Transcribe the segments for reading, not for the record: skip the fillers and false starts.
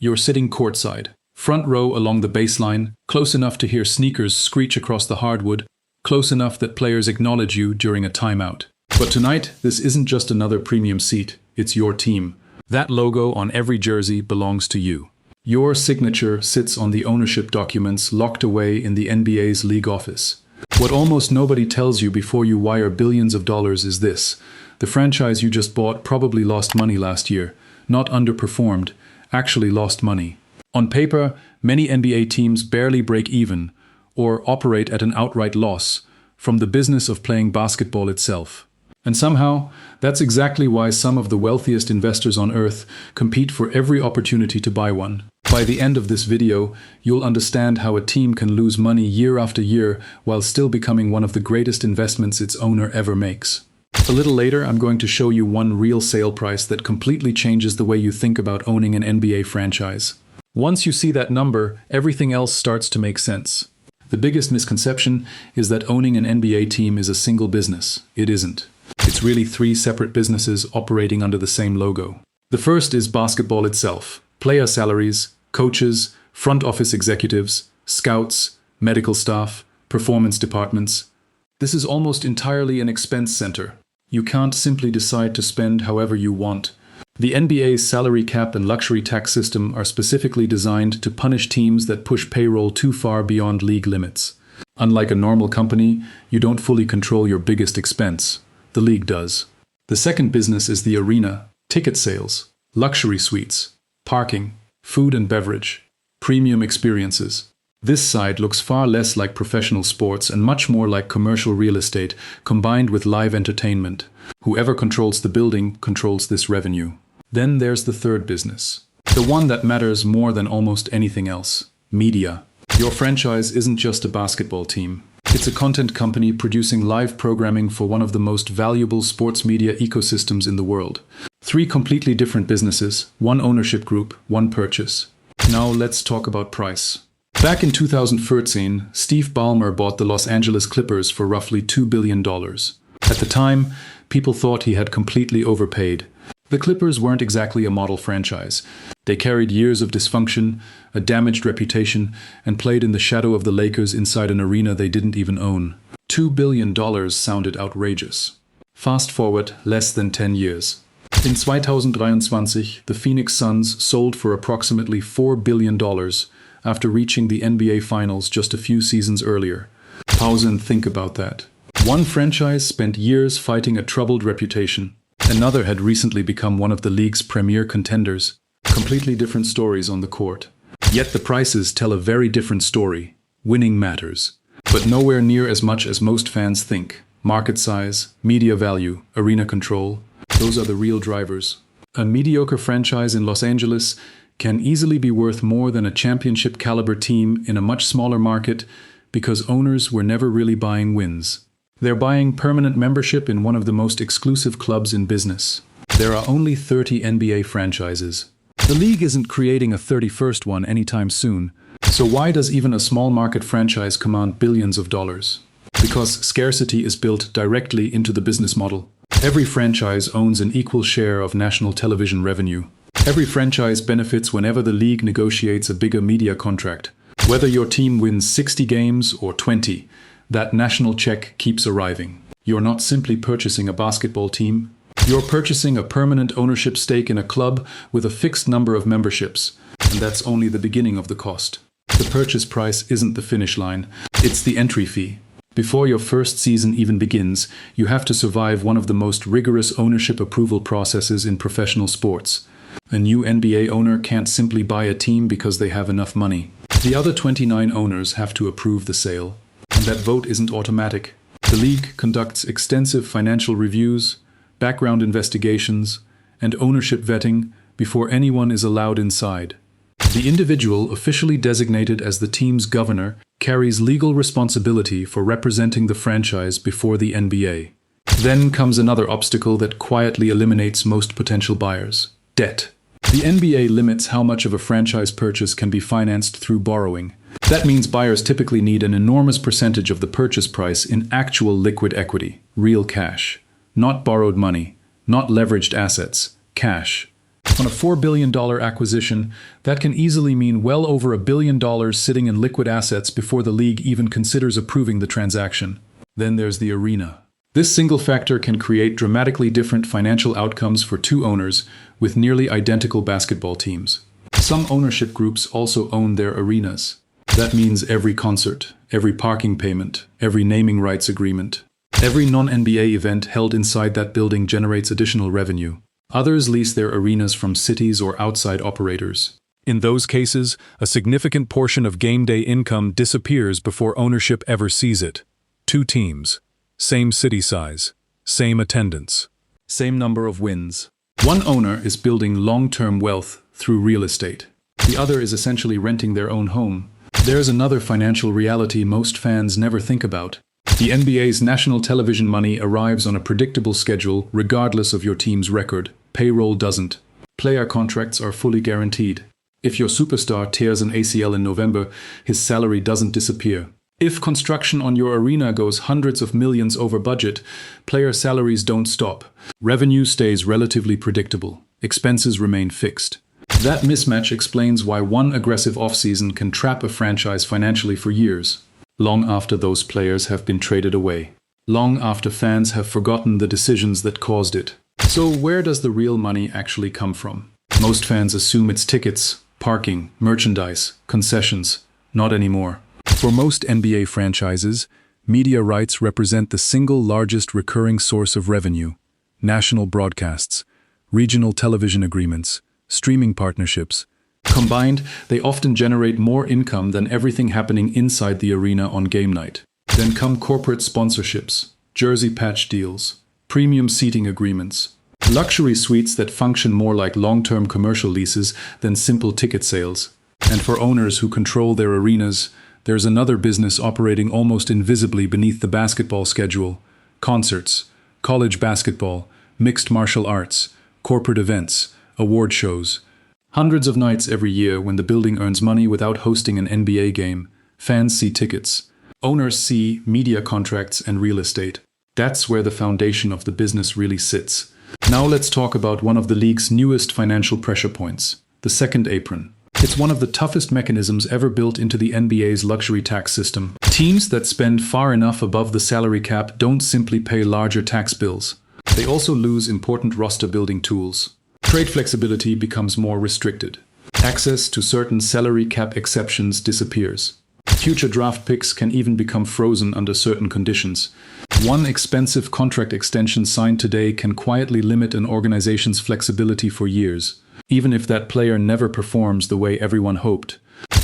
You're sitting courtside, front row along the baseline, close enough to hear sneakers screech across the hardwood, close enough that players acknowledge you during a timeout. But tonight, this isn't just another premium seat, it's your team. That logo on every jersey belongs to you. Your signature sits on the ownership documents locked away in the NBA's league office. What almost nobody tells you before you wire billions of dollars is this: the franchise you just bought probably lost money last year, not underperformed, actually lost money. On paper, many NBA teams barely break even, or operate at an outright loss, from the business of playing basketball itself. And somehow, that's exactly why some of the wealthiest investors on Earth compete for every opportunity to buy one. By the end of this video, you'll understand how a team can lose money year after year while still becoming one of the greatest investments its owner ever makes. A little later, I'm going to show you one real sale price that completely changes the way you think about owning an NBA franchise. Once you see that number, everything else starts to make sense. The biggest misconception is that owning an NBA team is a single business. It isn't. It's really three separate businesses operating under the same logo. The first is basketball itself: player salaries, coaches, front office executives, scouts, medical staff, performance departments. This is almost entirely an expense center. You can't simply decide to spend however you want. The NBA's salary cap and luxury tax system are specifically designed to punish teams that push payroll too far beyond league limits. Unlike a normal company, you don't fully control your biggest expense. The league does. The second business is the arena: ticket sales, luxury suites, parking, food and beverage, premium experiences. This side looks far less like professional sports and much more like commercial real estate combined with live entertainment. Whoever controls the building controls this revenue. Then there's the third business, the one that matters more than almost anything else: media. Your franchise isn't just a basketball team. It's a content company producing live programming for one of the most valuable sports media ecosystems in the world. Three completely different businesses, one ownership group, one purchase. Now let's talk about price. Back in 2013, Steve Ballmer bought the Los Angeles Clippers for roughly $2 billion. At the time, people thought he had completely overpaid. The Clippers weren't exactly a model franchise. They carried years of dysfunction, a damaged reputation, and played in the shadow of the Lakers inside an arena they didn't even own. $2 billion sounded outrageous. Fast forward less than 10 years. In 2023, the Phoenix Suns sold for approximately $4 billion after reaching the NBA Finals just a few seasons earlier. Pause and think about that. One franchise spent years fighting a troubled reputation. Another had recently become one of the league's premier contenders. Completely different stories on the court. Yet the prices tell a very different story. Winning matters, but nowhere near as much as most fans think. Market size, media value, arena control, those are the real drivers. A mediocre franchise in Los Angeles can easily be worth more than a championship caliber team in a much smaller market because owners were never really buying wins. They're buying permanent membership in one of the most exclusive clubs in business. There are only 30 NBA franchises. The league isn't creating a 31st one anytime soon. So why does even a small market franchise command billions of dollars? Because scarcity is built directly into the business model. Every franchise owns an equal share of national television revenue. Every franchise benefits whenever the league negotiates a bigger media contract. Whether your team wins 60 games or 20, that national check keeps arriving. You're not simply purchasing a basketball team. You're purchasing a permanent ownership stake in a club with a fixed number of memberships. And that's only the beginning of the cost. The purchase price isn't the finish line. It's the entry fee. Before your first season even begins, you have to survive one of the most rigorous ownership approval processes in professional sports. A new NBA owner can't simply buy a team because they have enough money. The other 29 owners have to approve the sale. And that vote isn't automatic. The league conducts extensive financial reviews, background investigations, and ownership vetting before anyone is allowed inside. The individual officially designated as the team's governor carries legal responsibility for representing the franchise before the NBA. Then comes another obstacle that quietly eliminates most potential buyers: debt. The NBA limits how much of a franchise purchase can be financed through borrowing. That means buyers typically need an enormous percentage of the purchase price in actual liquid equity, real cash. Not borrowed money, not leveraged assets, cash. On a $4 billion acquisition, that can easily mean well over $1 billion sitting in liquid assets before the league even considers approving the transaction. Then there's the arena. This single factor can create dramatically different financial outcomes for two owners with nearly identical basketball teams. Some ownership groups also own their arenas. That means every concert, every parking payment, every naming rights agreement. Every non-NBA event held inside that building generates additional revenue. Others lease their arenas from cities or outside operators. In those cases, a significant portion of game day income disappears before ownership ever sees it. Two teams, same city size, same attendance, same number of wins. One owner is building long-term wealth through real estate. The other is essentially renting their own home. There's another financial reality most fans never think about. The NBA's national television money arrives on a predictable schedule regardless of your team's record. Payroll doesn't. Player contracts are fully guaranteed. If your superstar tears an ACL in November, his salary doesn't disappear. If construction on your arena goes hundreds of millions over budget, player salaries don't stop. Revenue stays relatively predictable. Expenses remain fixed. That mismatch explains why one aggressive offseason can trap a franchise financially for years, long after those players have been traded away, long after fans have forgotten the decisions that caused it. So where does the real money actually come from? Most fans assume it's tickets, parking, merchandise, concessions. Not anymore. For most NBA franchises, media rights represent the single largest recurring source of revenue. National broadcasts, regional television agreements, streaming partnerships. Combined, they often generate more income than everything happening inside the arena on game night. Then come corporate sponsorships, jersey patch deals, premium seating agreements, luxury suites that function more like long-term commercial leases than simple ticket sales. And for owners who control their arenas, there's another business operating almost invisibly beneath the basketball schedule: concerts, college basketball, mixed martial arts, corporate events, award shows. Hundreds of nights every year when the building earns money without hosting an NBA game, fans see tickets. Owners see media contracts and real estate. That's where the foundation of the business really sits. Now let's talk about one of the league's newest financial pressure points, the second apron. It's one of the toughest mechanisms ever built into the NBA's luxury tax system. Teams that spend far enough above the salary cap don't simply pay larger tax bills. They also lose important roster-building tools. Trade flexibility becomes more restricted. Access to certain salary cap exceptions disappears. Future draft picks can even become frozen under certain conditions. One expensive contract extension signed today can quietly limit an organization's flexibility for years, even if that player never performs the way everyone hoped.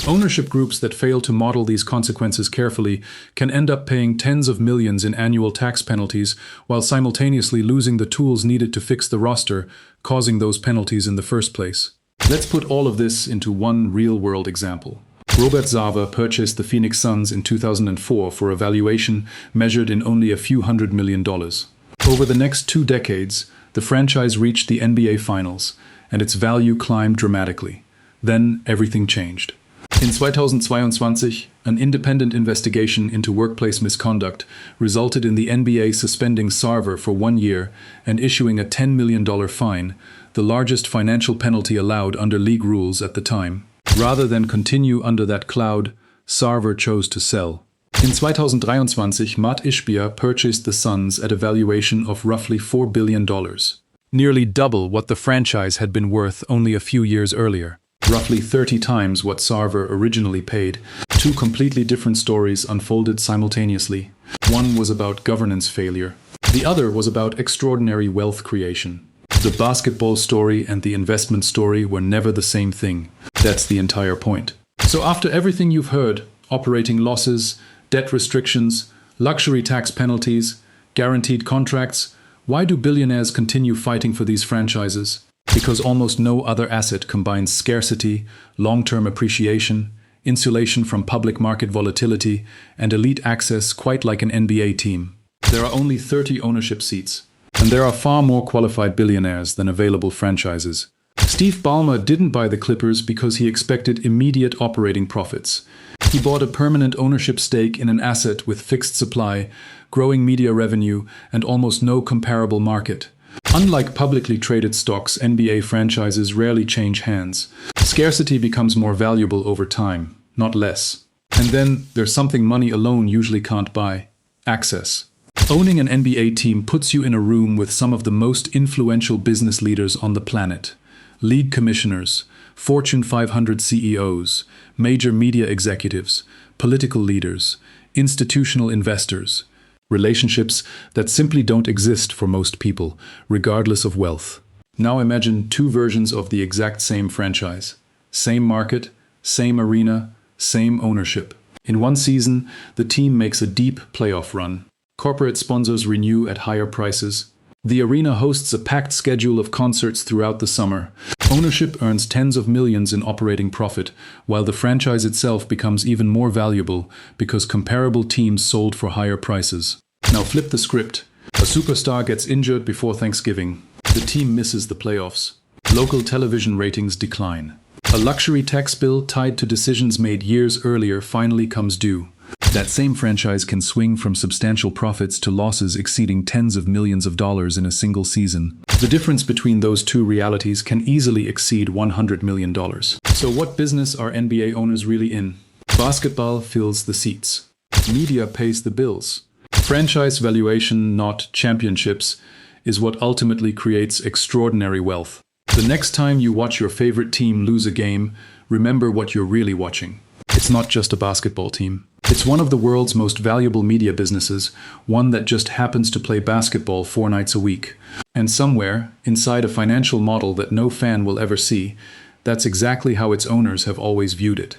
Ownership groups that fail to model these consequences carefully can end up paying tens of millions in annual tax penalties while simultaneously losing the tools needed to fix the roster, causing those penalties in the first place. Let's put all of this into one real-world example. Robert Sarver purchased the Phoenix Suns in 2004 for a valuation measured in only a few $100 million. Over the next 2 decades, the franchise reached the NBA Finals, and its value climbed dramatically. Then everything changed. In 2022, an independent investigation into workplace misconduct resulted in the NBA suspending Sarver for 1 year and issuing a $10 million fine, the largest financial penalty allowed under league rules at the time. Rather than continue under that cloud, Sarver chose to sell. In 2023, Matt Ishbia purchased the Suns at a valuation of roughly $4 billion. Nearly double what the franchise had been worth only a few years earlier. Roughly 30 times what Sarver originally paid. 2 completely different stories unfolded simultaneously. One was about governance failure. The other was about extraordinary wealth creation. The basketball story and the investment story were never the same thing. That's the entire point. So after everything you've heard, operating losses, debt restrictions, luxury tax penalties, guaranteed contracts, why do billionaires continue fighting for these franchises? Because almost no other asset combines scarcity, long-term appreciation, insulation from public market volatility, and elite access quite like an NBA team. There are only 30 ownership seats, and there are far more qualified billionaires than available franchises. Steve Ballmer didn't buy the Clippers because he expected immediate operating profits. He bought a permanent ownership stake in an asset with fixed supply, growing media revenue, and almost no comparable market. Unlike publicly traded stocks, NBA franchises rarely change hands. Scarcity becomes more valuable over time, not less. And then there's something money alone usually can't buy: access. Owning an NBA team puts you in a room with some of the most influential business leaders on the planet. League commissioners, Fortune 500 CEOs, major media executives, political leaders, institutional investors. Relationships that simply don't exist for most people, regardless of wealth. Now imagine two versions of the exact same franchise. Same market, same arena, same ownership. In one season, the team makes a deep playoff run. Corporate sponsors renew at higher prices. The arena hosts a packed schedule of concerts throughout the summer. Ownership earns tens of millions in operating profit, while the franchise itself becomes even more valuable because comparable teams sold for higher prices. Now flip the script. A superstar gets injured before Thanksgiving. The team misses the playoffs. Local television ratings decline. A luxury tax bill tied to decisions made years earlier finally comes due. That same franchise can swing from substantial profits to losses exceeding tens of millions of dollars in a single season. The difference between those two realities can easily exceed $100 million. So what business are NBA owners really in? Basketball fills the seats. Media pays the bills. Franchise valuation, not championships, is what ultimately creates extraordinary wealth. The next time you watch your favorite team lose a game, remember what you're really watching. It's not just a basketball team. It's one of the world's most valuable media businesses, one that just happens to play basketball 4 nights a week. And somewhere, inside a financial model that no fan will ever see, that's exactly how its owners have always viewed it.